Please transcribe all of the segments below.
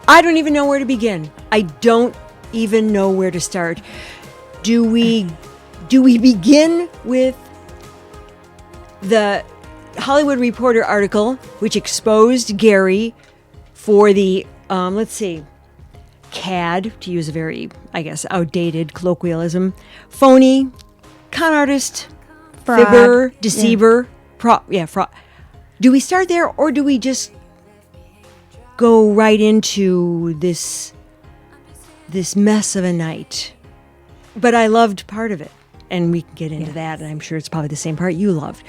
I don't even know where to begin. I don't even know where to start. Do we begin with the Hollywood Reporter article, which exposed Gerry for the, cad, to use a very, I guess, outdated colloquialism, phony, con artist, fraud, fibber, deceiver, fraud. Do we start there, or do we just go right into this mess of a night? But I loved part of it, and we can get into that, and I'm sure it's probably the same part you loved.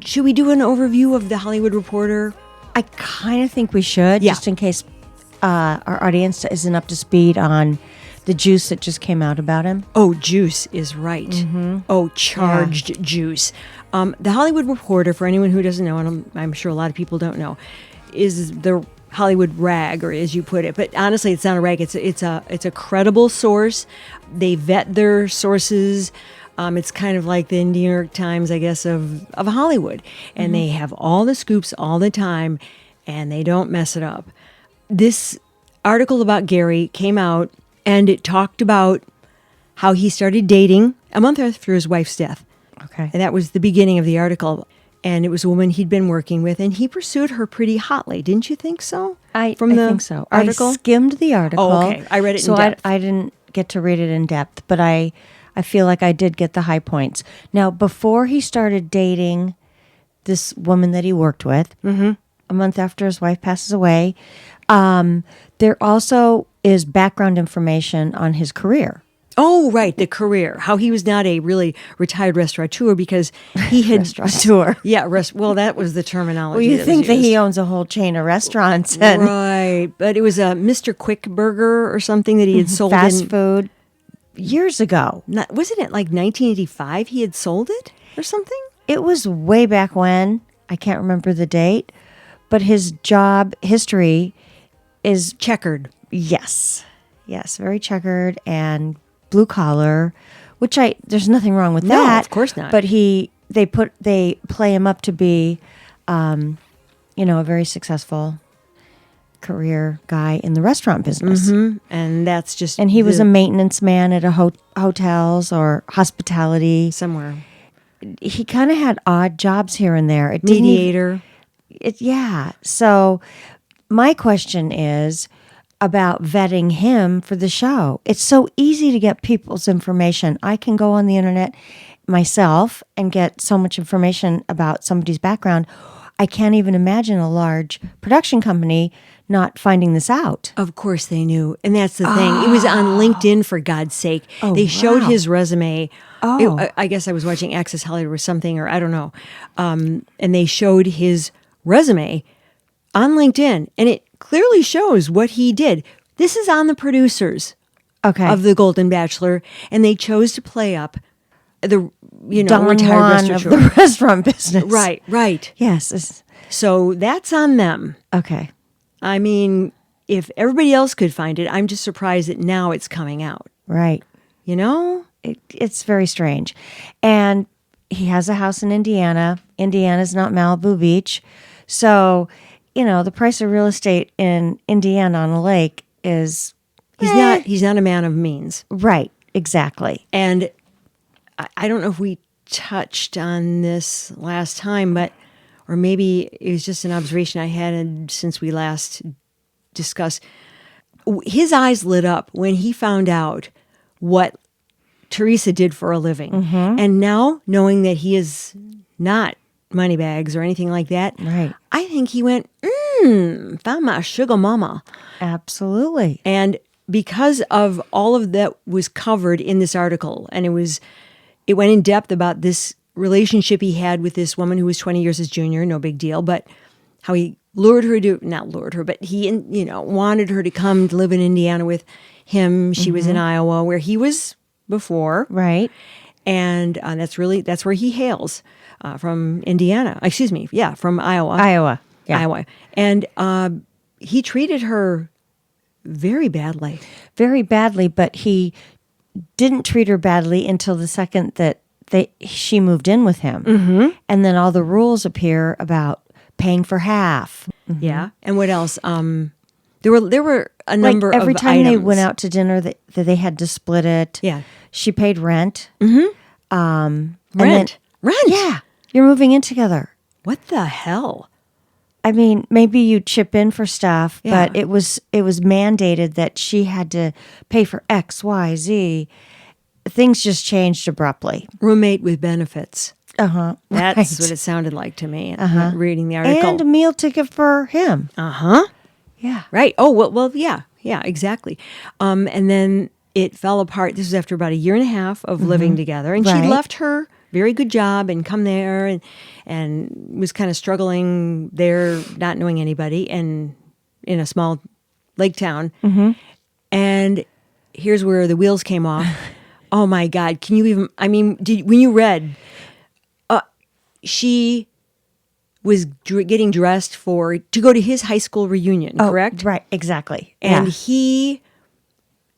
Should we do an overview of the Hollywood Reporter? I kind of think we should, just in case our audience isn't up to speed on the juice that just came out about him. Oh, juice is right. Mm-hmm. Oh, charged juice. The Hollywood Reporter, for anyone who doesn't know, and I'm sure a lot of people don't know, is the Hollywood rag, or as you put it. But honestly, it's not a rag. It's a credible source. They vet their sources. It's kind of like the New York Times, I guess, of Hollywood. And they have all the scoops all the time, and they don't mess it up. This article about Gerry came out, and it talked about how he started dating a month after his wife's death. Okay. And that was the beginning of the article. And it was a woman he'd been working with, and he pursued her pretty hotly. Didn't you think so? I think so. Article? I skimmed the article. Oh, okay. I read it in depth. So I didn't get to read it in depth, but I feel like I did get the high points. Now, before he started dating this woman that he worked with, a month after his wife passes away, there also is background information on his career. Oh, right, the career. How he was not a really retired restaurateur because he had... Restaurateur. Yeah, well, that was the terminology. Well, you think that he owns a whole chain of restaurants. And right, but it was a Mr. Quick Burger or something that he had sold fast food years ago. Wasn't it like 1985 he had sold it or something? It was way back when. I can't remember the date, but his job history is checkered. Yes, very checkered and blue collar, which there's nothing wrong with that. No, of course not. But they play him up to be, a very successful career guy in the restaurant business. Mm-hmm. And that's just... And he was a maintenance man at a hotels or hospitality. Somewhere. He kind of had odd jobs here and there. Mediator. So my question is about vetting him for the show. It's so easy to get people's information. I can go on the internet myself and get so much information about somebody's background. I can't even imagine a large production company not finding this out. Of course they knew. And that's the thing. It was on LinkedIn, for God's sake. They showed his resume. I guess I was watching Access Hollywood or something, or I don't know. And they showed his resume on LinkedIn. And it clearly shows what he did. This is on the producers of the Golden Bachelor. And they chose to play up the, Don retired Juan of restaurateur. the restaurant business. Right. Yes. So that's on them. Okay. I mean, if everybody else could find it, I'm just surprised that now it's coming out. Right. It's very strange. And he has a house in Indiana. Indiana's not Malibu Beach. So, the price of real estate in Indiana on a lake is... He's not a man of means. Right. Exactly. And I don't know if we touched on this last time, or maybe it was just an observation I had since we last discussed. His eyes lit up when he found out what Teresa did for a living. Mm-hmm. And now, knowing that he is not Moneybags or anything like that, right. I think he went, found my sugar mama. Absolutely. And because of all of that was covered in this article, and it went in depth about this relationship he had with this woman who was 20 years his junior, no big deal, but how he not lured her, but he, wanted her to come to live in Indiana with him. She was in Iowa, where he was before. Right. And that's where he hails, from Indiana. Excuse me. Yeah. From Iowa. Iowa. Yeah. Iowa. And he treated her very badly. Very badly, but he didn't treat her badly until the second that she moved in with him. Mm-hmm. And then all the rules appear about paying for half. Mm-hmm. Yeah. And what else? There were a number every of time items. they went out to dinner, that they had to split it. Yeah. She paid rent. Rent. Yeah, you're moving in together. What the hell? I mean, maybe you chip in for stuff, Yeah. but it was mandated that she had to pay for X, Y, Z. Things just changed abruptly. Roommate with benefits. That's That's what it sounded like to me. Reading the article. And a meal ticket for him. Yeah. Right. Oh, well, yeah, exactly. And then it fell apart. This was after about a year and a half of living together, and she Right. left her very good job and come there and was kind of struggling there, not knowing anybody, and in a small lake town. And here's where the wheels came off. Oh my God! Can you even? I mean, when you read, she was getting dressed to go to his high school reunion, correct? Right, exactly. And he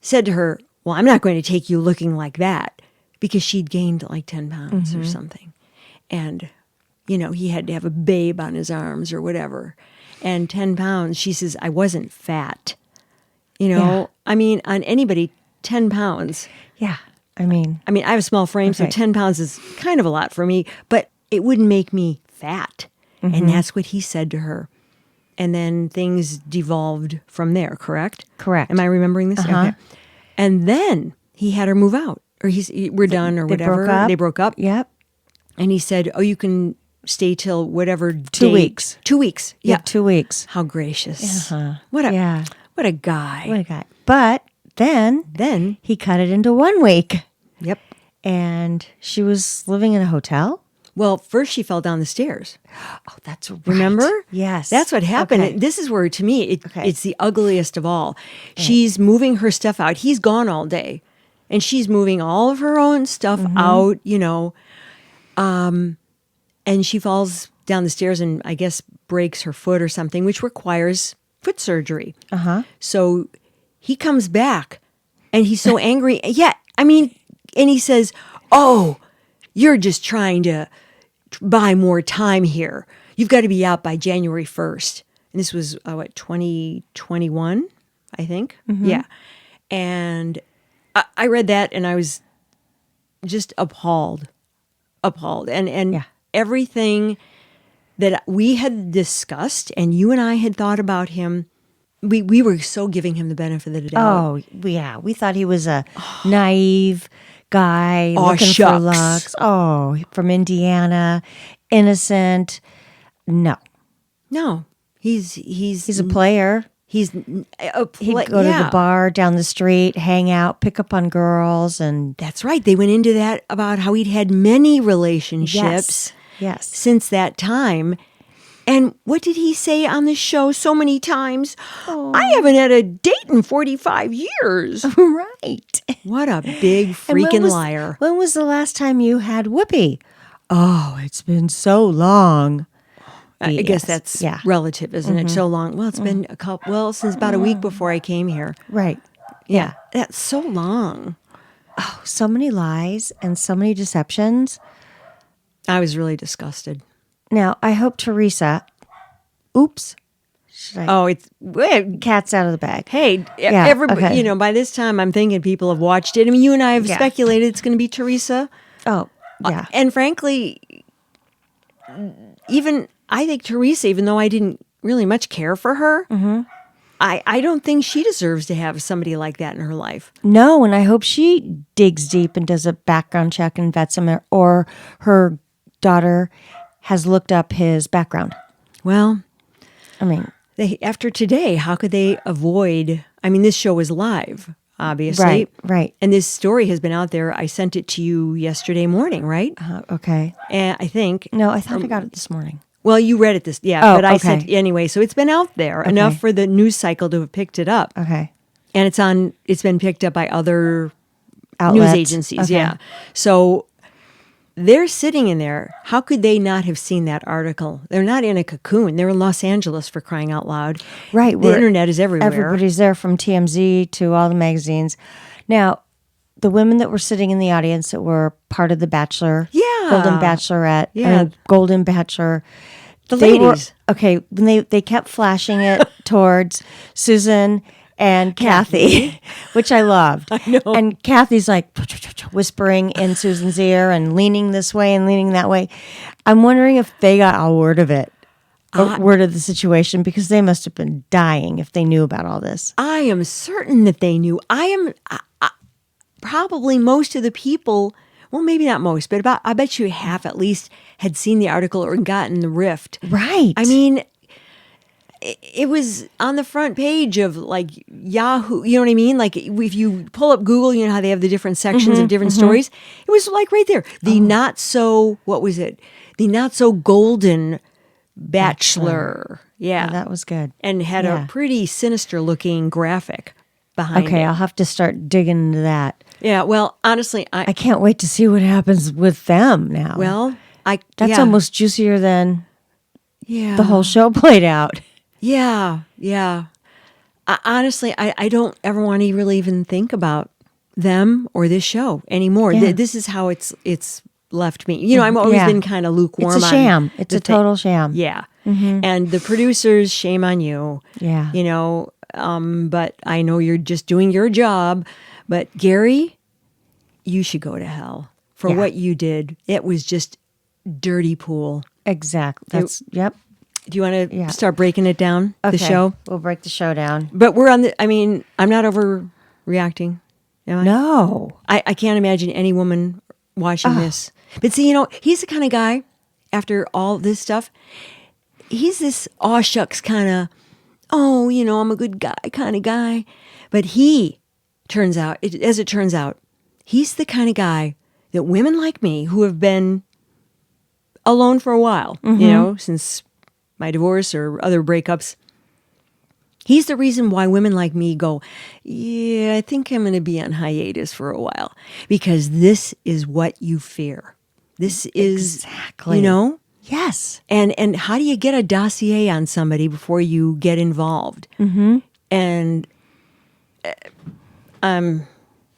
said to her, well, I'm not going to take you looking like that, because she'd gained like 10 pounds or something. And, he had to have a babe on his arms or whatever. And 10 pounds, she says, I wasn't fat. I mean, on anybody, 10 pounds. Yeah. I mean, I have a small frame, so 10 pounds is kind of a lot for me, but it wouldn't make me fat. And that's what he said to her. And then things devolved from there, correct? Correct. Am I remembering this? Okay. And then he had her move out, or we're done, or whatever. They broke up. Yep. And he said, oh, you can stay till whatever 2 weeks. 2 weeks. Yeah, Yeah. 2 weeks. How gracious. What a guy. What a guy. But then he cut it into 1 week. Yep. And she was living in a hotel. Well, first she fell down the stairs. Oh, that's right. Remember? Yes. That's what happened. Okay. This is where, to me, it's the ugliest of all. She's moving her stuff out. He's gone all day. And she's moving all of her own stuff out, and she falls down the stairs and I guess breaks her foot or something, which requires foot surgery. So he comes back and he's so angry. Yeah, and he says, oh, you're just trying to buy more time here. You've got to be out by January 1st. And this was, 2021, I think? Yeah. And I read that and I was just appalled. And everything that we had discussed and you and I had thought about him, we were so giving him the benefit of the doubt. Oh, yeah. We thought he was a naive guy looking for shucks. looks. Oh, from Indiana, innocent. No. He's a player. He'd He'd go to the bar down the street, hang out, pick up on girls, and that's right. They went into that about how he'd had many relationships yes. since that time. And what did he say on the show so many times? Oh. I haven't had a date in 45 years. Right. What a big freaking liar. When was the last time you had whoopee? Oh, it's been so long. I guess that's relative, isn't it? So long. Well, it's been since about a week before I came here. Right. Yeah. That's so long. Oh, so many lies and so many deceptions. I was really disgusted. Now, I hope Teresa, oops. It's cat's out of the bag. Hey, everybody, by this time I'm thinking people have watched it. You and I have speculated it's going to be Teresa. Oh, yeah. And frankly, I think Teresa, even though I didn't really much care for her, I don't think she deserves to have somebody like that in her life. No, and I hope she digs deep and does a background check and vets him, or her daughter has looked up his background. Well, after today, how could they avoid? This show is live, obviously. Right. And this story has been out there. I sent it to you yesterday morning, right? Okay. And I think. No, I thought I got it this morning. Well, you read it but I sent anyway. So it's been out there enough for the news cycle to have picked it up. Okay. And it's been picked up by other outlets. News agencies. Okay. Yeah. So they're sitting in there. How could they not have seen that article? They're not in a cocoon. They're in Los Angeles, for crying out loud. Right. The internet is everywhere. Everybody's there, from TMZ to all the magazines. Now, the women that were sitting in the audience that were part of the Bachelor, Golden Bachelorette, Golden Bachelor, The they were ladies. okay. When they kept flashing it towards Susan and Kathy, which I loved. I know. And Kathy's like whispering in Susan's ear and leaning this way and leaning that way. I'm wondering if they got a word of it, a word of the situation, because they must have been dying if they knew about all this. I am certain that they knew. Probably most of the people, well, maybe not most, but I bet you half at least had seen the article or gotten the rift. Right. I mean, it was on the front page of like Yahoo, you know what I mean? Like if you pull up Google, you know how they have the different sections of different stories? It was like right there. The not so, what was it? The not so golden Bachelor. Yeah. Oh, that was good. And had a pretty sinister looking graphic behind it. Okay, I'll have to start digging into that. Yeah, well, honestly, I can't wait to see what happens with them now. well, That's almost juicier than yeah. the whole show played out. Yeah, yeah. Honestly, I don't ever want to really even think about them or this show anymore. Yeah. This is how it's left me. You know, I've always been kind of lukewarm. It's a sham. It's a total sham. Yeah. And the producers, shame on you. Yeah. You know, but I know you're just doing your job. But Gerry, you should go to hell for what you did. It was just dirty pool. Exactly. Yep. Do you want to start breaking it down, the show? We'll break the show down. But we're on I mean, I'm not overreacting, am I? No. I can't imagine any woman watching this. But see, you know, he's the kind of guy, after all this stuff, he's this aw shucks kind of, oh, you know, I'm a good guy kind of guy. But as it turns out, he's the kind of guy that women like me who have been alone for a while, you know, since my divorce or other breakups, he's the reason why women like me go, yeah, I think I'm going to be on hiatus for a while, because this is what you fear. This is, exactly, you know? Yes. And how do you get a dossier on somebody before you get involved? And I'm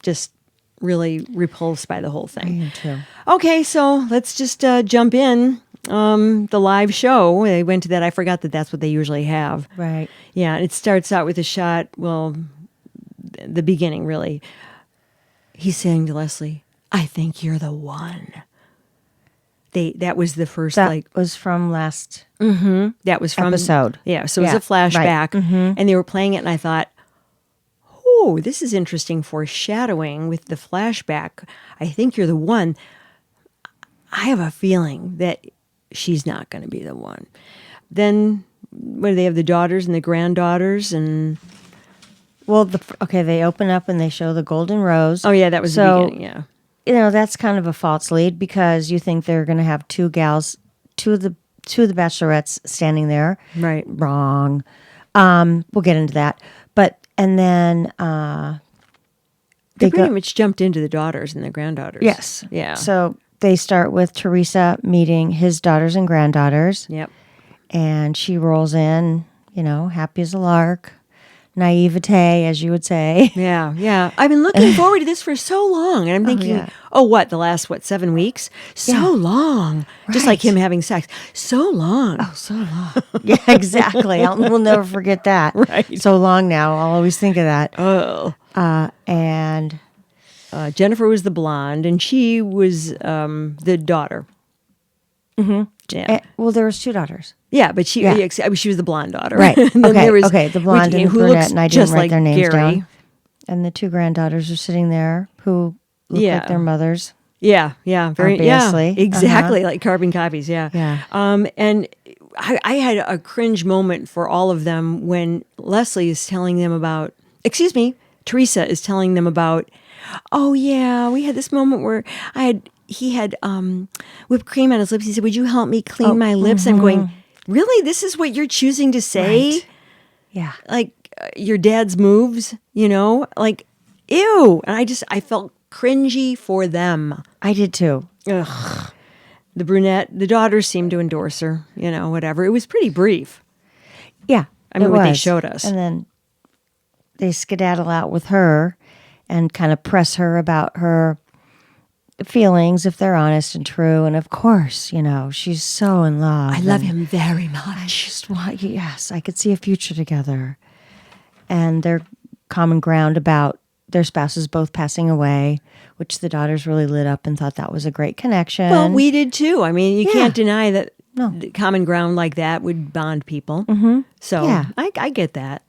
just really repulsed by the whole thing. Me too. Okay, so let's just jump in. The live show, they went to that. I forgot that that's what they usually have. Right. Yeah, it starts out with a shot, well, the beginning, really. He's saying to Leslie, I think you're the one. That was the first, That was from last that was from episode. Yeah, so it was a flashback, and they were playing it, and I thought, oh, this is interesting foreshadowing with the flashback. I think you're the one. I have a feeling that she's not going to be the one. Then, what do they have, the daughters and the granddaughters? And well, they open up and they show the golden rose. oh, yeah, that was the beginning, yeah. You know, that's kind of a false lead, because you think they're going to have two of the bachelorettes standing there. Right. Wrong. We'll get into that. And then they pretty much jumped into the daughters and the granddaughters. Yes. Yeah. So they start with Teresa meeting his daughters and granddaughters. Yep. And she rolls in, you know, happy as a lark. Naivete, as you would say. Yeah, yeah. I've been looking forward to this for so long. And I'm thinking, the last, 7 weeks? So long. Just like him having sex. So long. Oh, so long. Yeah, exactly. We'll never forget that. Right. So long now. I'll always think of that. Oh. And Jennifer was the blonde, and she was the daughter. Mm-hmm. Yeah. Well, there was two daughters. Yeah, but she was the blonde daughter. Right. And then there was, the blonde and the who brunette, looks and I just didn't write like their names Gerry. down. And the two granddaughters are sitting there who look like their mothers. Yeah, yeah. Very Obviously. Yeah, exactly, like carbon copies, yeah. Yeah. And I had a cringe moment for all of them when Leslie is telling them about, Teresa is telling them about, oh yeah, we had this moment where he had whipped cream on his lips. He said, would you help me clean my lips? I'm going, really? This is what you're choosing to say? Right. Yeah. Like your dad's moves, you know? Like, ew. And I felt cringy for them. I did too. Ugh. The brunette, the daughters seemed to endorse her, you know, whatever. It was pretty brief. Yeah. I mean, what they showed us. And then they skedaddle out with her and kind of press her about her feelings if they're honest and true. And of course, she's so in love. I love him very much. Yes, I could see a future together. And their common ground about their spouses both passing away, which the daughters really lit up and thought that was a great connection. Well, we did too. I mean, you can't deny that No. common ground like that would bond people. Mm-hmm. So Yeah. I get that.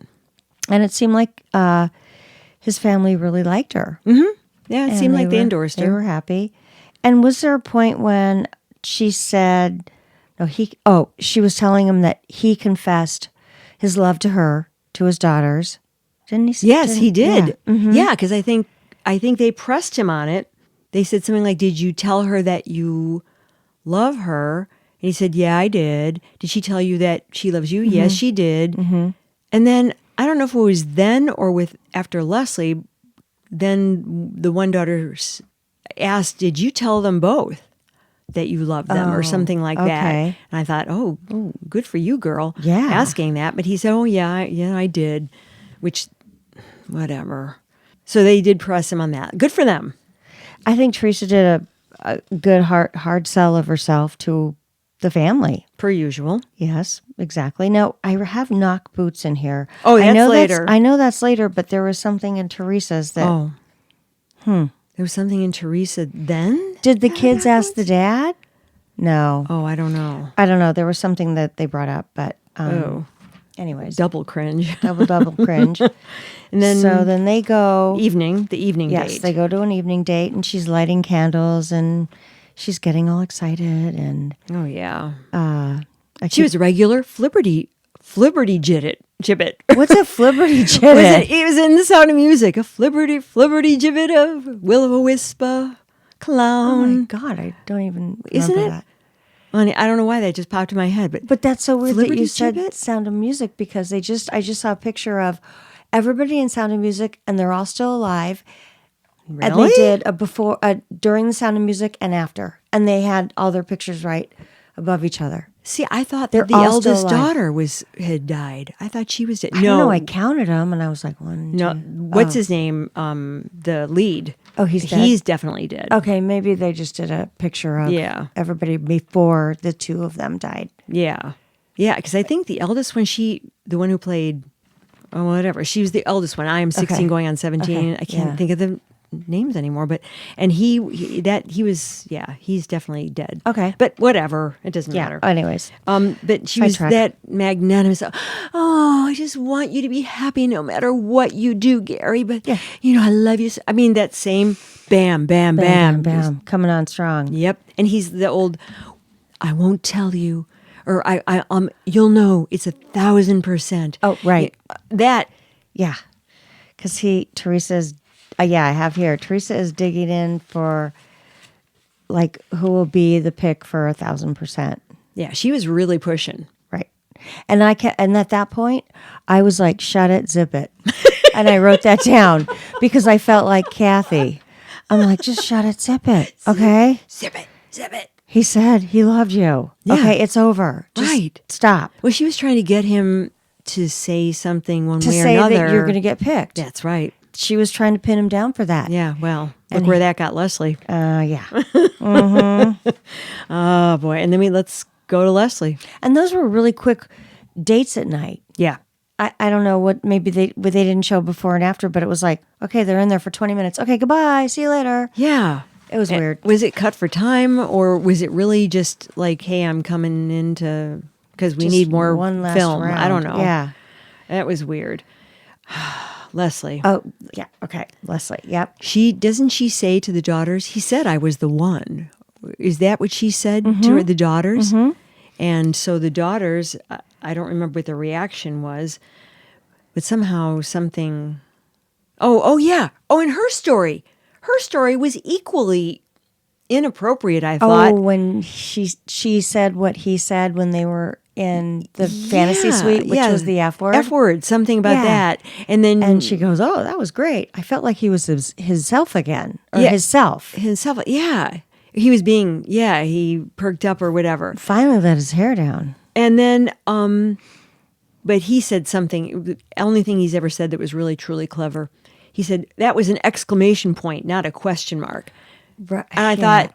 And it seemed like his family really liked her. Mm-hmm. Yeah, it And seemed like they endorsed They her. were happy. And was there a point when she said, she was telling him that he confessed his love to her, to his daughters. Didn't he? Yes, he did. Yeah, mm-hmm. Yeah, because I think they pressed him on it. They said something like, "Did you tell her that you love her?" And he said, "Yeah, I did." "Did she tell you that she loves you?" Mm-hmm. "Yes, she did." Mm-hmm. And then I don't know if it was then or after Leslie. Then the one daughter asked, "Did you tell them both that you love them?" or something like that. okay. And I thought, "Oh, good for you, girl." Yeah. Asking that, but he said, "Oh yeah, I did," which, whatever. So they did press him on that. Good for them. I think Teresa did a good hard sell of herself to the family. Per usual. Yes, exactly. Now, I have knock boots in here. Oh, I that's know later. I know that's later, but there was something in Teresa's that... There was something in Teresa then? Did the kids ask the dad? No. Oh, I don't know. I don't know. There was something that they brought up, but anyways. Double cringe. Double cringe. And then So then they go... the evening Yes, date. they go to an evening date, and she's lighting candles, and she's getting all excited, and... Oh, yeah. I She was a regular flibberty gibbet. What's a flibberty Was gibbet? it was in The Sound of Music. A flibberty gibbet of will-o'-the-wisp Oh clown. my God, I don't even Isn't remember it? that. Well, I don't know why that just popped in my head, But that's so weird that you Flibberty said gibbet? Sound of Music, because I just saw a picture of everybody in Sound of Music, and they're all still alive. really? And they did during the Sound of Music and after, and they had all their pictures right above each other. See, I thought They're that the all still eldest alive. daughter had died. I thought she was dead. I don't know. I counted them, and I was like, one, No, two. what's his name? The lead. Oh, he's dead? He's definitely dead. Okay, maybe they just did a picture of everybody before the two of them died. Yeah, because I think the eldest one, the one who played, whatever, she was the eldest one. I am 16, Okay. going on 17. Okay, I can't yeah. think of the names anymore. But he was he's definitely dead. Okay. but whatever, it doesn't matter. Anyways, But she was Sidetrack. that magnanimous. Oh, I just want you to be happy no matter what you do, Gerry. But I love you. I mean, that same bam, bam, bam, bam, coming on strong. Yep. And he's the old, I won't tell you, or you'll know it's 1,000%. Oh, right. That. Yeah, because Teresa's. I have here. Teresa is digging in for, like, who will be the pick for 1,000%. Yeah, she was really pushing. Right. And and at that point, I was like, shut it, zip it. And I wrote that down because I felt like Kathy. I'm like, just shut it, zip it. Okay. Zip it. He said he loved you. Yeah. Okay, it's over. Just Right. stop. Well, she was trying to get him to say something one To way or say another. that you're going to get picked. That's right. She was trying to pin him down for that. Yeah, well, look where that got Leslie. Yeah. Oh, boy. And then let's go to Leslie. And those were really quick dates at night. Yeah. I don't know what, maybe they didn't show before and after, but it was like, okay, they're in there for 20 minutes. Okay, goodbye. See you later. Yeah. It was weird. Was it cut for time, or was it really just like, hey, I'm coming in because we Just need more one last film? I don't round. know. Yeah. That was weird. Leslie. Oh, yeah. Okay. Leslie. Yep. Doesn't she say to the daughters, he said I was the one. Is that what she said Mm-hmm. to the daughters? And so the daughters, I don't remember what the reaction was, but somehow something. Oh yeah. Oh, and her story was equally inappropriate, I thought. Oh, when she said what he said when they were in the fantasy suite, which was the F word. F word, something about Yeah. that. And then And she goes, "Oh, that was great. I felt like he was his self again, or Yeah. his self." himself, yeah. He was being, he perked up or whatever. Finally, let his hair down. And then, but he said something, the only thing he's ever said that was really, truly clever. He said, that was an exclamation point, not a question mark. Right. And I thought,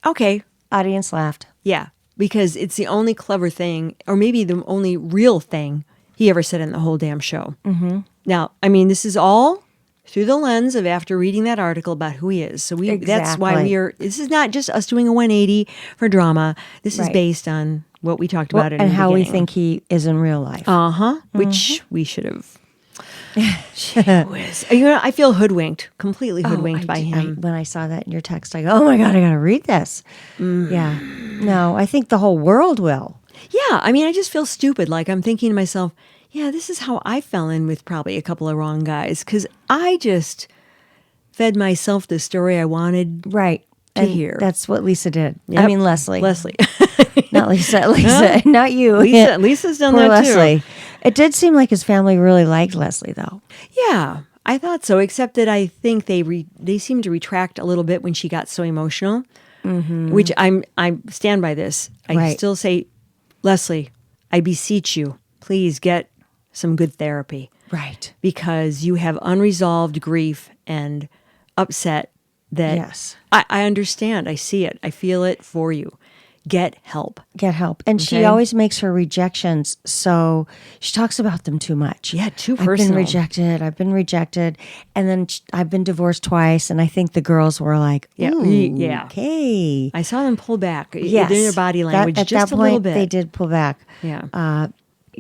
okay, Audience laughed. yeah, because it's the only clever thing, or maybe the only real thing he ever said in the whole damn show. Mm-hmm. Now, I mean, this is all through the lens of after reading that article about who he is. So that's why this is not just us doing a 180 for drama. This is based on what we talked about in the and how beginning. we think he is in real life. Which we should have. I feel hoodwinked, completely hoodwinked by him. When I saw that in your text, I go, oh my God, I got to read this. Yeah. No, I think the whole world will. Yeah, I mean, I just feel stupid. Like I'm thinking to myself, yeah, this is how I fell in with probably a couple of wrong guys because I just fed myself the story I wanted to hear. That's what Lisa did. Yep. I mean, Leslie. Not Lisa. Huh? Not you. Lisa's done Poor that Leslie. too. It did seem like his family really liked Leslie, though. Yeah, I thought so, except that I think they seemed to retract a little bit when she got so emotional, which I stand by this. I still say, Leslie, I beseech you, please get some good therapy. Right. Because you have unresolved grief and upset that I understand. I see it. I feel it for you. Get help. Get help. And she always makes her rejections, so she talks about them too much. Yeah, too personal. I've been rejected. And then I've been divorced twice, and I think the girls were like, okay. I saw them pull back in their body language at just that a point, little bit. They did pull back. Yeah.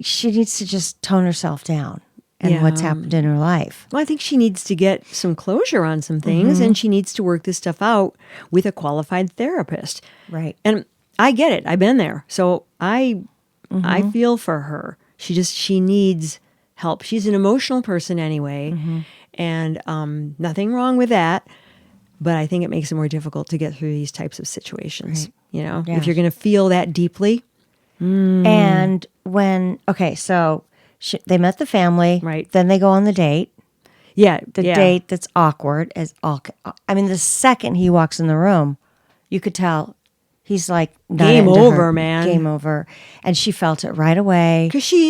She needs to just tone herself down and what's happened in her life. Well, I think she needs to get some closure on some things, and she needs to work this stuff out with a qualified therapist. Right. And I get it. I've been there. So I feel for her. She needs help. She's an emotional person anyway, and nothing wrong with that. But I think it makes it more difficult to get through these types of situations. Right. If you're going to feel that deeply. And so they met the family. Right. Then they go on the date. Yeah. The date that's awkward as all. I mean, the second he walks in the room, you could tell he's like, game over, man. Game over. And she felt it right away. Because she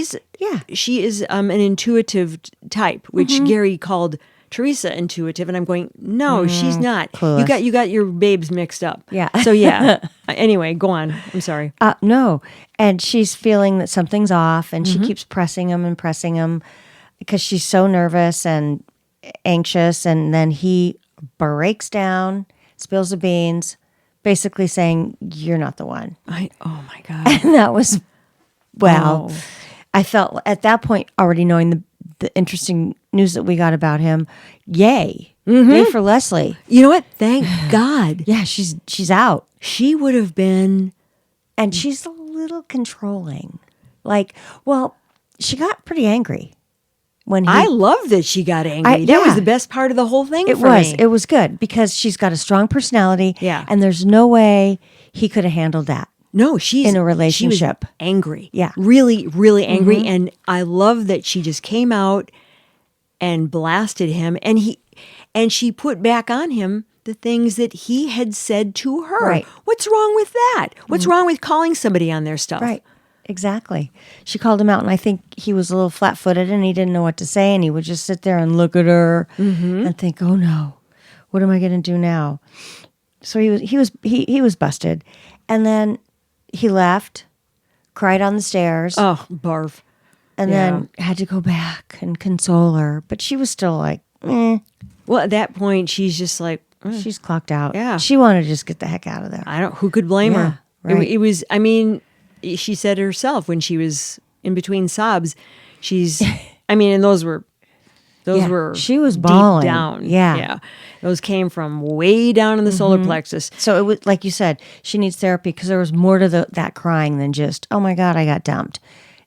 is an intuitive type, which Gerry called Teresa intuitive, and I'm going, no, she's not. Clueless. You got your babes mixed up. Yeah. So yeah. Anyway, go on. I'm sorry. No. And she's feeling that something's off, and she keeps pressing him because she's so nervous and anxious. And then he breaks down, spills the beans, basically saying, "You're not the one." Oh my God. And that was, I felt at that point already knowing the interesting news that we got about him. Yay. Yay for Leslie. You know what? Thank God. Yeah, she's out. She would have been. And she's a little controlling. She got pretty angry. I love that she got angry. That was the best part of the whole thing for me. It was good because she's got a strong personality. Yeah. And there's no way he could have handled that. No, she's in a relationship. She was angry. Yeah. Really, really angry. And I love that she just came out and blasted him. And she put back on him the things that he had said to her. Right. What's wrong with that? What's wrong with calling somebody on their stuff? Right. Exactly. She called him out, and I think he was a little flat-footed, and he didn't know what to say, and he would just sit there and look at her and think, "Oh no, what am I going to do now?" So he was busted, and then he left, cried on the stairs. Oh, barf! And then had to go back and console her, but she was still like, eh. Well, at that point, she's just like, she's clocked out. Yeah, she wanted to just get the heck out of there. Who could blame her? Right. It was. I mean. She said herself when she was in between sobs, and those were she was bawling. Deep down. Yeah. Those came from way down in the solar plexus. So it was, like you said, she needs therapy because there was more to that crying than just, oh my God, I got dumped.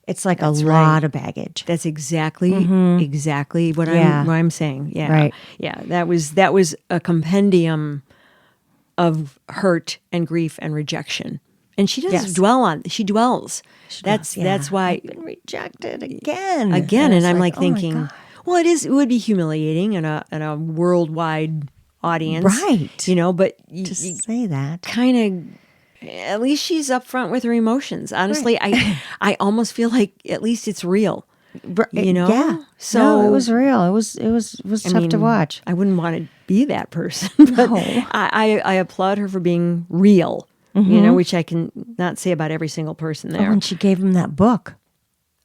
It's like a lot of baggage. That's exactly what I'm saying. Yeah. Right. Yeah. That was a compendium of hurt and grief and rejection. And she doesn't dwell on. She dwells. That's why I've been rejected again. And I'm like thinking, well, it would be humiliating in a worldwide audience, right? But to say that kind of, at least she's upfront with her emotions. Honestly, right. I almost feel like at least it's real. Yeah. So no, it was real. It was tough to watch. I wouldn't want to be that person, but No. I applaud her for being real, which I can not say about every single person there. When she gave him that book.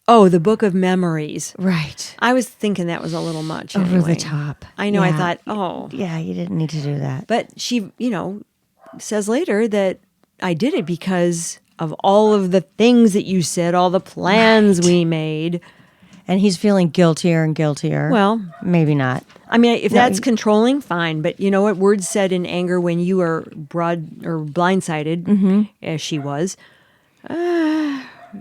Oh, the Book of Memories. Right. I was thinking that was a little much. Over anyway. the top. I know. I Yeah. thought, oh. Yeah, you didn't need to do that. But she, says later that I did it because of all of the things that you said, all the plans we made. And he's feeling guiltier and guiltier. Well, maybe not. I mean, if that's controlling, fine. But you know what? Words said in anger when you are blindsided, as she was,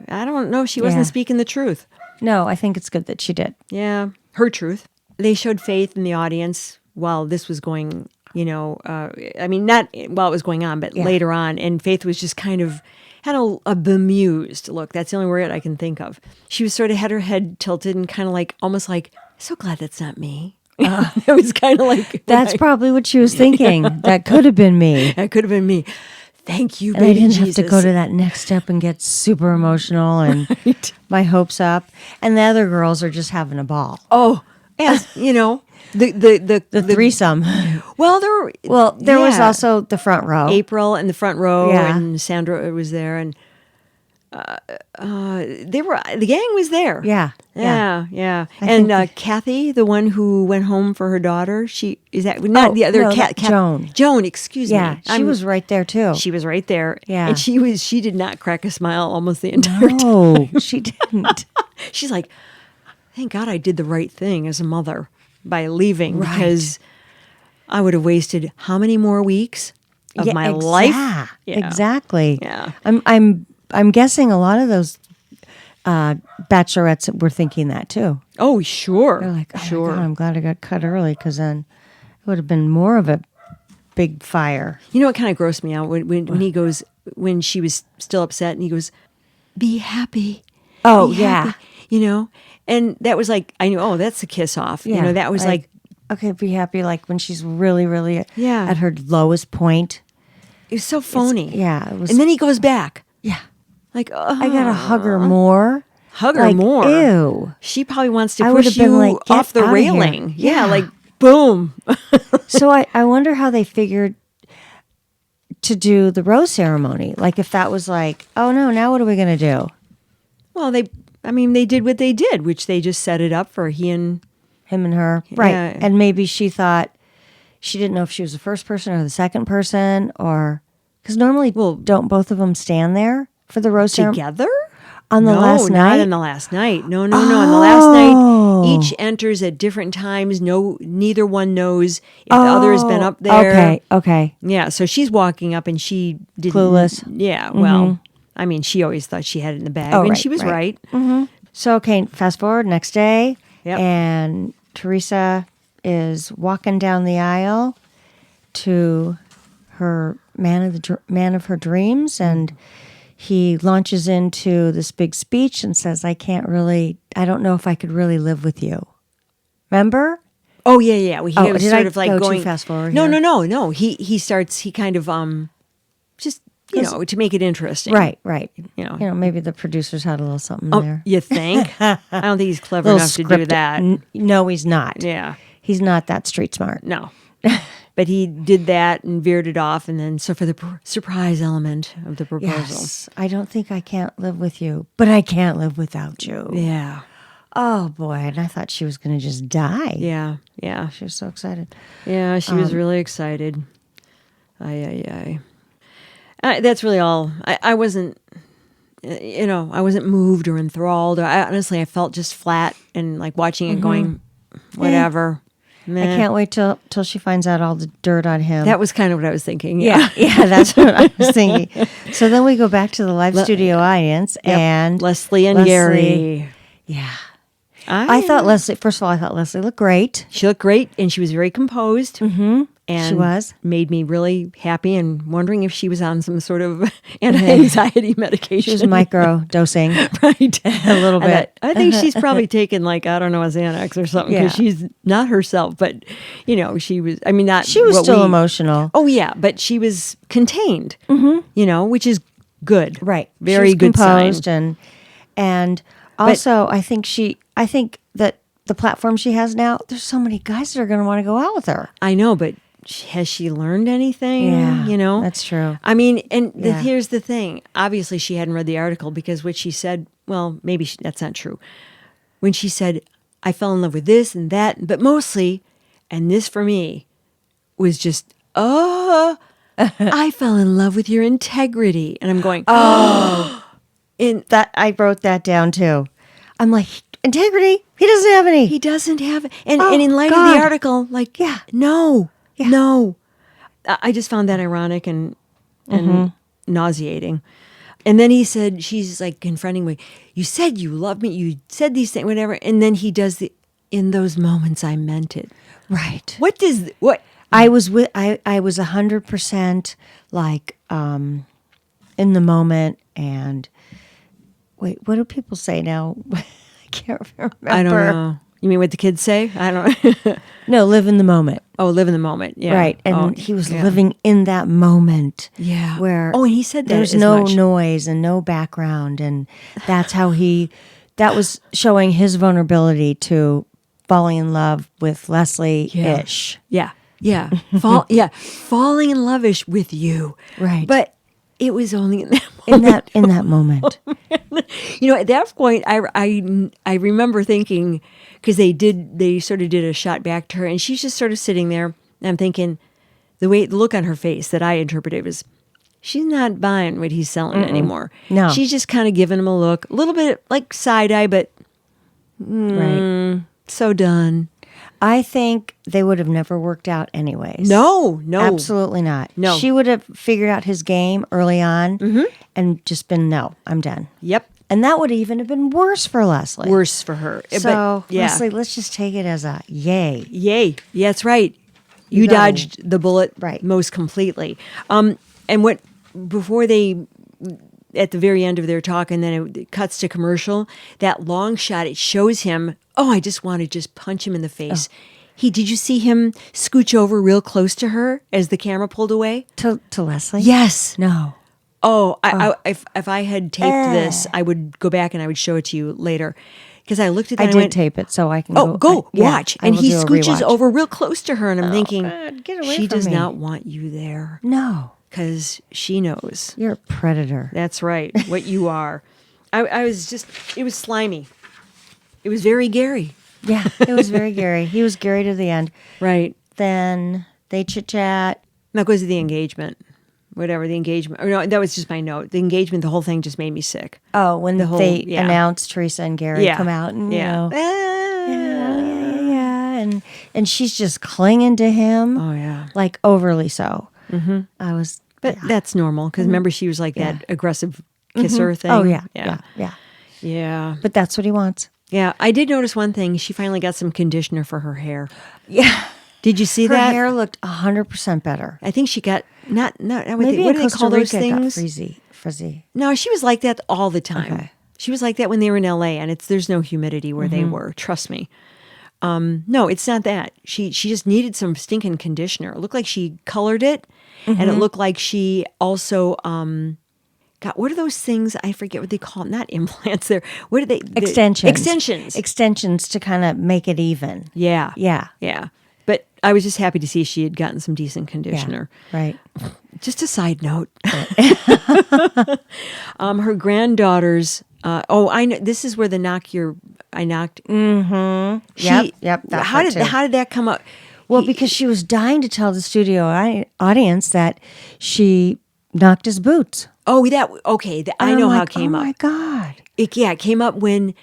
I don't know. She wasn't speaking the truth. No, I think it's good that she did. Yeah, her truth. They showed Faith in the audience while this was going, I mean, not while it was going on, but later on. And Faith was just kind of had a bemused look. That's the only word I can think of. She was sort of had her head tilted and kind of like, almost like, so glad that's not me. It was kind of like. That's probably what she was thinking. That could have been me. That could have been me. Thank you, and baby I didn't Jesus. have to go to that next step and get super emotional and my hopes up. And the other girls are just having a ball. Oh, as the threesome. Well, there was also the front row. April in the front row, Yeah. and Sandra was there, and the gang was there. Yeah. And Kathy, the one who went home for her daughter, she is that not the other Joan. Joan, excuse me. Yeah, she was right there too. She was right there. Yeah. And she did not crack a smile almost the entire time. No, she didn't. She's like, thank God I did the right thing as a mother by leaving, because I would have wasted how many more weeks of my life? Yeah, exactly. Yeah. I'm guessing a lot of those bachelorettes were thinking that too. Oh, sure. They're like, sure. my God, I'm glad I got cut early, because then it would have been more of a big fire. You know what kind of grossed me out when he goes, when she was still upset, and he goes, "Be happy." Oh, Be yeah. happy," and that was like, I knew, oh, that's a kiss off. Yeah. That was like, okay, be happy, like when she's really, really Yeah. at her lowest point. it was so phony. It was. And then he goes back. Yeah. Like, I gotta hug her more. Hug her Like, more. Ew. She probably wants to I would push have been you like, "Get off the outta here." railing. Yeah. Like, boom. So I wonder how they figured to do the rose ceremony. Like if that was like, oh no, now what are we gonna do? Well, they did what they did, which they just set it up for him and her. Right. Yeah. And maybe she thought she didn't know if she was the first person or the second person, or because normally don't both of them stand there for the rose ceremony together? on the last No, night? not on the last night. No. On the last night, each enters at different times. No, neither one knows if the other has been up there. Okay. Yeah, so she's walking up and she didn't. Clueless. Yeah, well, I mean, she always thought she had it in the bag, and right, she was right. So, okay, fast forward next day, Yep. and Teresa is walking down the aisle to her man of her dreams, and he launches into this big speech and says, I don't know if I could really live with you. Remember? Oh yeah. Well, he was did sort I of like go too going fast forward No, here? no. He kind of just to make it interesting. Right. Maybe the producers had a little something there. You think? I don't think he's clever Little enough to do scripted. that. No, he's not. Yeah. He's not that street smart. No. But he did that and veered it off, and then so for the surprise element of the proposal. Yes. I don't think I can't live with you, but I can't live without you. Yeah. Oh, boy. And I thought she was going to just die. Yeah. She was so excited. Yeah, she was really excited. Aye. That's really all. I wasn't, I wasn't moved or enthralled. Honestly, I felt just flat and like watching it going, whatever. I can't wait till she finds out all the dirt on him. That was kind of what I was thinking. Yeah, that's what I was thinking. So then we go back to the live studio audience, and Leslie and Gerry. Yeah. I thought Leslie, first of all, looked great. She looked great, and she was very composed. Mm-hmm. And she was. Made me really happy, and wondering if she was on some sort of anti-anxiety medication. She was micro-dosing. Right. A little bit. I think she's probably taken a Xanax or something, because she's not herself, but, she was, not. She was still emotional. Oh, yeah, but she was contained, which is good. Right. Very she was good composed sign. And Also, I think that the platform she has now, there's so many guys that are going to want to go out with her. I know, but has she learned anything? Yeah, You know? that's true. I mean, and Yeah. here's the thing. Obviously, she hadn't read the article because what she said, well, maybe that's not true. When she said, I fell in love with this and that, but mostly, and this for me was just, I fell in love with your integrity. And I'm going, and That I wrote that down too. I'm like, integrity? He doesn't have any. he doesn't have, and Oh, in light of God. the article, like, Yeah. no, Yeah. no. I just found that ironic and nauseating. And then he said, she's like confronting me. You said you loved me. You said these things, whatever. And then he does in those moments, I meant it. Right. What? I was 100% like in the moment. And wait, what do people say now? I can't remember. I don't know. You mean what the kids say? I don't. No, live in the moment. Oh, live in the moment. Yeah. Right. And Oh, he was yeah. living in that moment. Yeah. Where Oh, and he said that there's as no much. noise and no background. And that's how that was showing his vulnerability to falling in love with Leslie-ish. Yeah. Yeah. Falling in love-ish with you. Right. But it was only in that moment. In that moment. You know, at that point, I remember thinking, because they sort of did a shot back to her, and she's just sort of sitting there, and I'm thinking, the look on her face that I interpreted was, she's not buying what he's selling anymore. No. She's just kind of giving him a look, a little bit like side eye, but Right. so done. I think they would have never worked out anyways. No. Absolutely not. No. She would have figured out his game early on and just been, no, I'm done. Yep. And that would even have been worse for Leslie. Worse for her. So, But, yeah. Leslie, let's just take it as a yay. Yay. Yeah, that's right. You gotta- dodged the bullet Right. most completely. And before they, at the very end of their talk, and then it cuts to commercial, that long shot, it shows him, I just want to just punch him in the face. Did you see him scooch over real close to her as the camera pulled away? To Leslie? Yes. No. If I had taped this, I would go back and I would show it to you later. Because I looked at that I and did went, tape it so I can go watch. I And will he do a scooches rewatch. over real close to her, and I'm thinking, God, get away she from does me. not want you there No. because she knows. You're a predator. That's right, what you are. I was just, it was slimy. It was very Gerry. Yeah, it was very Gerry. He was Gerry to the end. Right. Then they chit-chat. That goes to the engagement. Whatever, the engagement. Or no, that was just my note. The engagement, the whole thing just made me sick. Oh, when The whole- they yeah. announced Teresa and Gerry Yeah. come out and, Yeah. yeah. And she's just clinging to him. Oh, yeah. Like overly so. Mm-hmm. I was, But that's normal because remember she was like that aggressive kisser thing. oh, yeah. Yeah. But that's what he wants. Yeah. I did notice one thing. She finally got some conditioner for her hair. Yeah. Did you see Her that? hair looked 100% better. I think she got not what Maybe what in do they Costa call those Rica it got things? frizzy. No, she was like that all the time. Okay. She was like that when they were in LA, and there's no humidity where they were. Trust me. No, it's not that. She just needed some stinking conditioner. It looked like she colored it, and it looked like she also got, what are those things? I forget what they call them. Not implants. What are they? Extensions. Extensions. Extensions to kind of make it even. Yeah. Yeah. Yeah. But I was just happy to see she had gotten some decent conditioner. Right. Just a side note. Her granddaughters. I know. This is where the I knocked. Yep. That How part did too. how did that come up? Well, because she was dying to tell the studio audience that she knocked his boots. Oh, okay. I And know I'm how like, it came oh up. my God. It came up when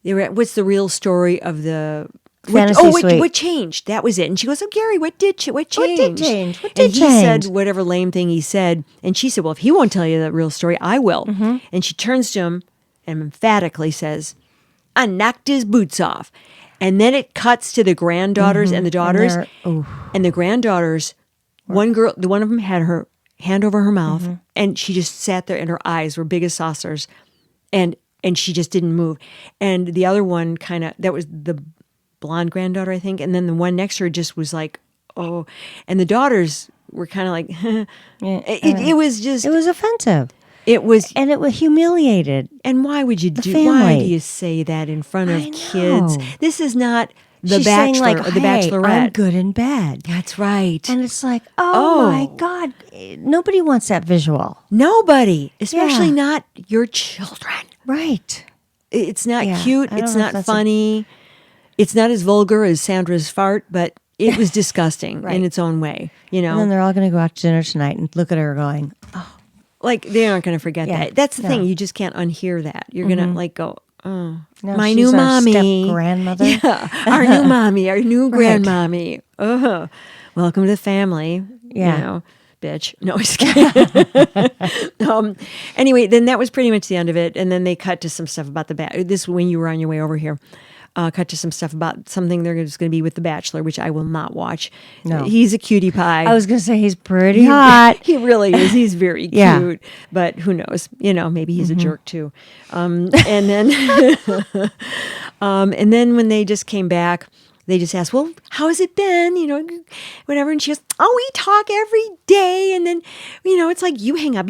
they were. What's the real story of the Fantasy suite. What changed? That was it. And she goes, "Oh, Gerry, what changed? What did change? What And did he change? said whatever lame thing he said, and she said, "Well, if he won't tell you the real story, I will." And she turns to him and emphatically says, "I knocked his boots off." And then it cuts to the granddaughters and the daughters, and the granddaughters. One of them had her hand over her mouth, and she just sat there, and her eyes were big as saucers, and she just didn't move. And the other one that was the blonde granddaughter, I think, and then the one next to her just was like, and the daughters were kind of like, it was just, It was offensive. It was, And it was humiliated. and why would you do? family. Why do you say that in front of I kids? know. This is not the She's saying Bachelor like, or the hey, Bachelorette. I'm good in bed. That's right. And it's like, oh my God, nobody wants that visual. Nobody, especially Yeah. not your children. Right. It's not Yeah, cute. I don't It's know if not that's funny. It's not as vulgar as Sandra's fart, but it was disgusting in its own way. You know, And then they're all going to go out to dinner tonight and look at her going, like they aren't going to forget Yeah, that. That's the no. thing. You just can't unhear that. You're going to like go, oh, no, my she's new our mommy, step-grandmother. Yeah, our new mommy, our new Right. grandmommy. Oh, welcome to the family. Yeah. You know, bitch. No, just kidding. Anyway, then that was pretty much the end of it. And then they cut to some stuff about this when you were on your way over here. Cut to some stuff about something they're just going to be with The Bachelor, which I will not watch. No. He's a cutie pie. I was going to say he's pretty hot. He really is. He's very Yeah. cute. But who knows? You know, maybe he's a jerk too. And then, and then when they just came back, they just asked, well, how has it been? You know, whatever. And she goes, oh, we talk every day. And then, you know, it's like you hang up,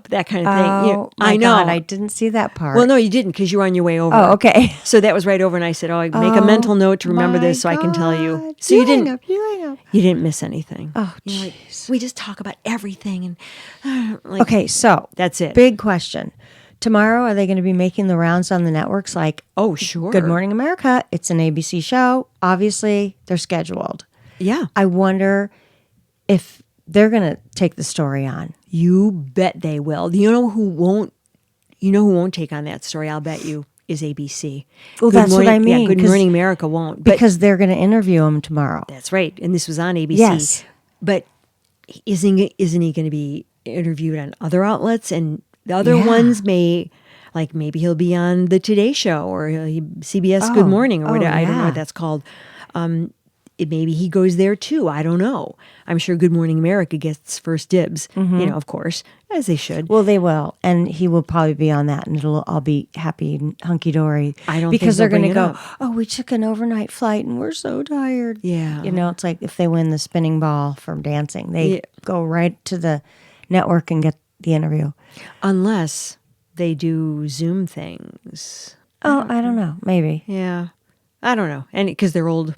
that kind of thing. You know, my I know. God, I didn't see that part. Well, no, you didn't because you were on your way over. Oh, okay. So that was right over. And I said, oh, I make a mental note to remember My this so I can tell you. God. So you hang didn't. up, you hang up. You didn't miss anything. Oh, You know, like, jeez. we just talk about everything. And like, Okay, so that's it. big question. Tomorrow, are they going to be making the rounds on the networks like, Oh, sure. Good Morning America, it's an ABC show. Obviously, they're scheduled. Yeah. I wonder if they're going to take the story on. You bet they will. You know who won't? You know who won't take on that story? I'll bet you is ABC. Well, Good that's what I mean, Yeah, Good 'cause- Morning America won't. But Because they're going to interview him tomorrow. that's right. And this was on ABC. Yes. But isn't he going to be interviewed on other outlets? And the other Yeah. ones maybe he'll be on the Today Show or CBS Good Morning or whatever. I don't know yeah. what that's called. Maybe he goes there too. I don't know. I'm sure Good Morning America gets first dibs, you know, of course, as they should. Well, they will. And he will probably be on that and it'll all be happy and hunky-dory. I don't Because think they're they'll going to bring go, it up. oh, we took an overnight flight and we're so tired. Yeah. You know, it's like if they win the spinning ball from dancing, they Yeah. go right to the network and get the interview. Unless they do Zoom things. Oh, I don't know. Maybe. Yeah. I don't know. And because they're old.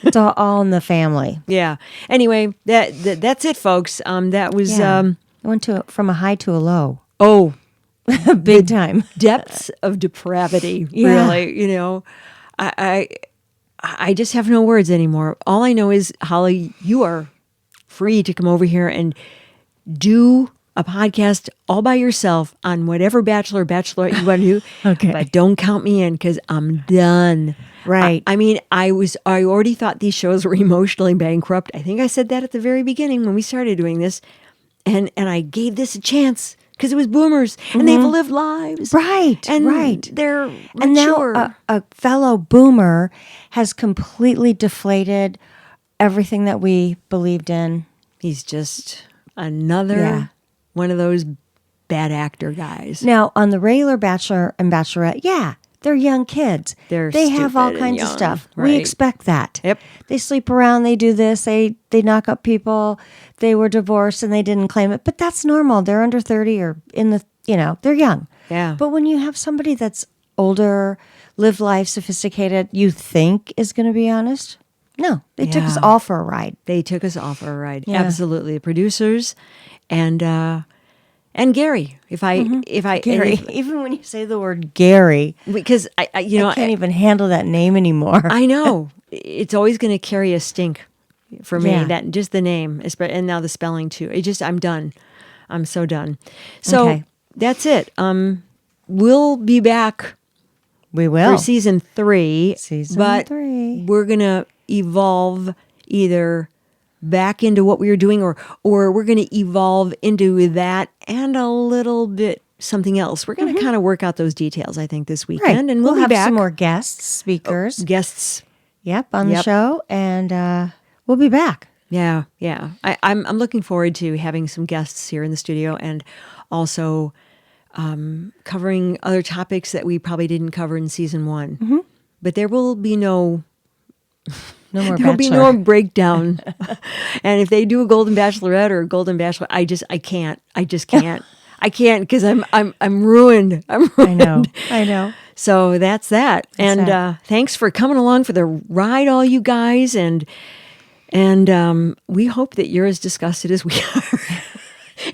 It's all in the family. Yeah. Anyway, that's it, folks. That was, Yeah. I went from a high to a low. oh, Big time. depths of depravity, Yeah. really. You know, I just have no words anymore. All I know is, Holly, you are free to come over here and do a podcast all by yourself on whatever bachelorette you want to do. Okay. But don't count me in because I'm done. Right. I mean, I already thought these shows were emotionally bankrupt. I think I said that at the very beginning when we started doing this. And I gave this a chance because it was boomers and they've lived lives. Right. And right. they're And mature. now a fellow boomer has completely deflated everything that we believed in. He's just another one of those bad actor guys. Now, on the regular Bachelor and Bachelorette, yeah, they're young kids. They have all stupid and kinds of young, stuff. We right. expect that. Yep. They sleep around, they do this, they knock up people, they were divorced and they didn't claim it. But that's normal. They're under 30 or in the, they're young. Yeah. But when you have somebody that's older, live life, sophisticated, you think is going to be honest? No, they took us Yeah. all for a ride. They took us all for a ride. Yeah. Absolutely. The producers and Gerry. Gerry. Even when you say the word Gerry, because I I can't even handle that name anymore. I know it's always going to carry a stink for me. Yeah. That just the name, and now the spelling too. I'm done. I'm so done. So Okay. that's it. We'll be back We will. for season 3. Season 3. We're gonna evolve either back into what we were doing, or we're gonna evolve into that and a little bit something else. We're gonna kind of work out those details, I think, this weekend, Right. and we'll be have back. some more guests, speakers. Guests. Yep, on the Yep. show, and we'll be back. Yeah. I'm looking forward to having some guests here in the studio, and also covering other topics that we probably didn't cover in season 1. Mm-hmm. But there will be no No more there'll be Bachelor. no breakdown. And if they do a Golden Bachelorette or a Golden Bachelor, I just can't. I can't because I'm ruined. I'm ruined. I know. So that's that. Thanks for coming along for the ride, all you guys. And we hope that you're as disgusted as we are.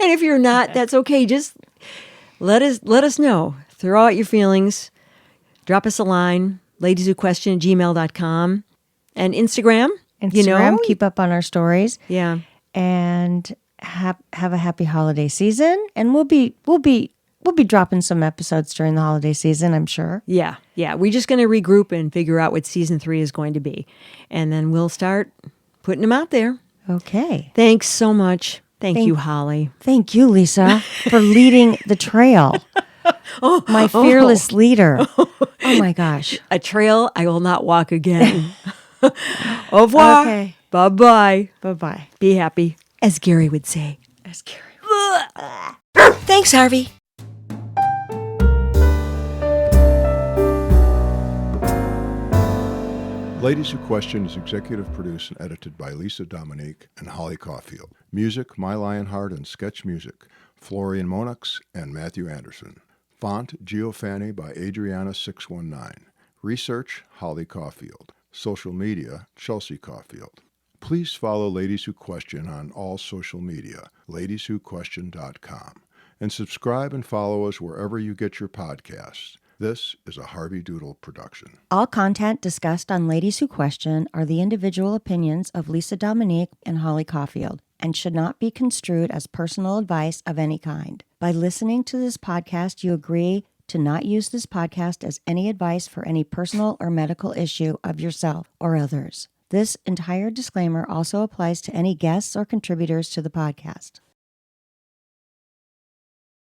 And if you're not, that's okay. Just let us know. Throw out your feelings. Drop us a line. ladieswhoquestion@gmail.com. And Instagram. Keep up on our stories. Yeah. And have a happy holiday season. And we'll be dropping some episodes during the holiday season, I'm sure. Yeah. We're just going to regroup and figure out what season 3 is going to be. And then we'll start putting them out there. Okay. Thanks so much. Thank you, Holly. Thank you, Lisa, for leading the trail. My fearless leader. Oh my gosh. A trail I will not walk again. Au revoir. Okay. Bye-bye. Bye-bye. Be happy, as Gerry would say. As Gerry would say. Thanks, Harvey. Ladies Who Question is executive produced and edited by Lisa Dominique and Holly Caulfield. Music, My Lionheart and Sketch Music, Florian Monix and Matthew Anderson. Font, Geofanny by Adriana619. Research, Holly Caulfield. Social media, Chelsea Caulfield. Please follow Ladies Who Question on all social media, ladieswhoquestion.com. And subscribe and follow us wherever you get your podcasts. This is a Harvey Doodle production. All content discussed on Ladies Who Question are the individual opinions of Lisa Dominique and Holly Caulfield and should not be construed as personal advice of any kind. By listening to this podcast, you agree to not use this podcast as any advice for any personal or medical issue of yourself or others. This entire disclaimer also applies to any guests or contributors to the podcast.